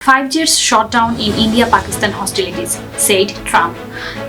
Five jets shot down in India-Pakistan hostilities, said Trump.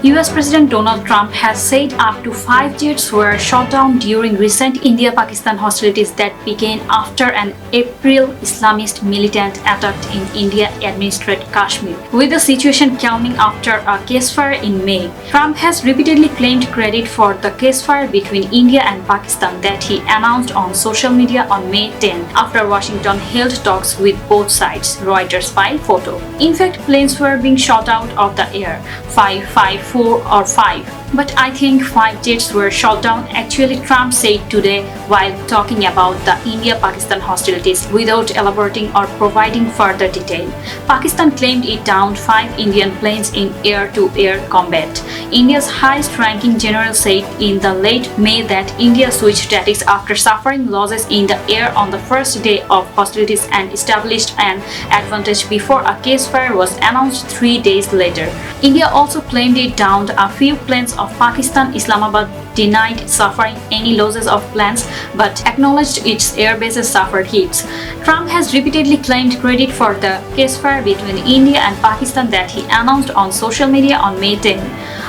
US President Donald Trump has said up to 5 jets were shot down during recent India-Pakistan hostilities that began after an April Islamist militant attack in India-administered Kashmir, with the situation calming after a ceasefire in May. Trump has repeatedly claimed credit for the ceasefire between India and Pakistan that he announced on social media on May 10 after Washington held talks with both sides, Reuters photo. In fact, planes were being shot out of the air, 5, 4 or 5. But I think 5 jets were shot down, actually, Trump said today while talking about the India-Pakistan hostilities without elaborating or providing further detail. Pakistan claimed it downed 5 Indian planes in air-to-air combat. India's highest-ranking general said in the late May that India switched tactics after suffering losses in the air on the first day of hostilities and established an advantage before a ceasefire was announced 3 days later. India also claimed it downed a few planes of Pakistan. Islamabad denied suffering any losses of planes but acknowledged its air bases suffered hits. Trump has repeatedly claimed credit for the ceasefire between India and Pakistan that he announced on social media on May 10.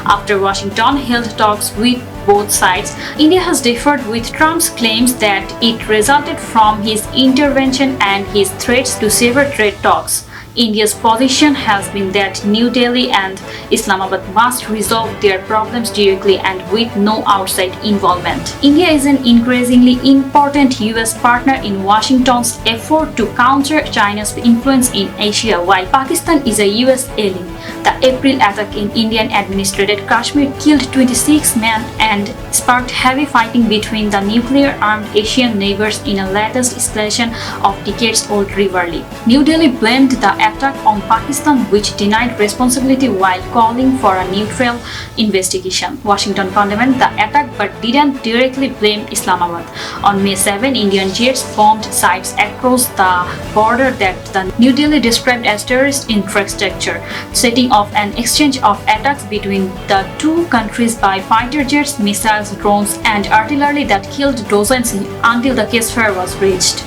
After Washington held talks with both sides, India has differed with Trump's claims that it resulted from his intervention and his threats to sever trade talks. India's position has been that New Delhi and Islamabad must resolve their problems directly and with no outside involvement. India is an increasingly important US partner in Washington's effort to counter China's influence in Asia, while Pakistan is a US ally. The April attack in Indian-administered Kashmir killed 26 men and sparked heavy fighting between the nuclear-armed Asian neighbors in a latest escalation of decades-old rivalry. New Delhi blamed the attack on Pakistan, which denied responsibility while calling for a neutral investigation. Washington condemned the attack but didn't directly blame Islamabad. On May 7, Indian jets bombed sites across the border that the New Delhi described as terrorist infrastructure, setting off an exchange of attacks between the two countries by fighter jets, missiles, drones, and artillery that killed dozens until the ceasefire was reached.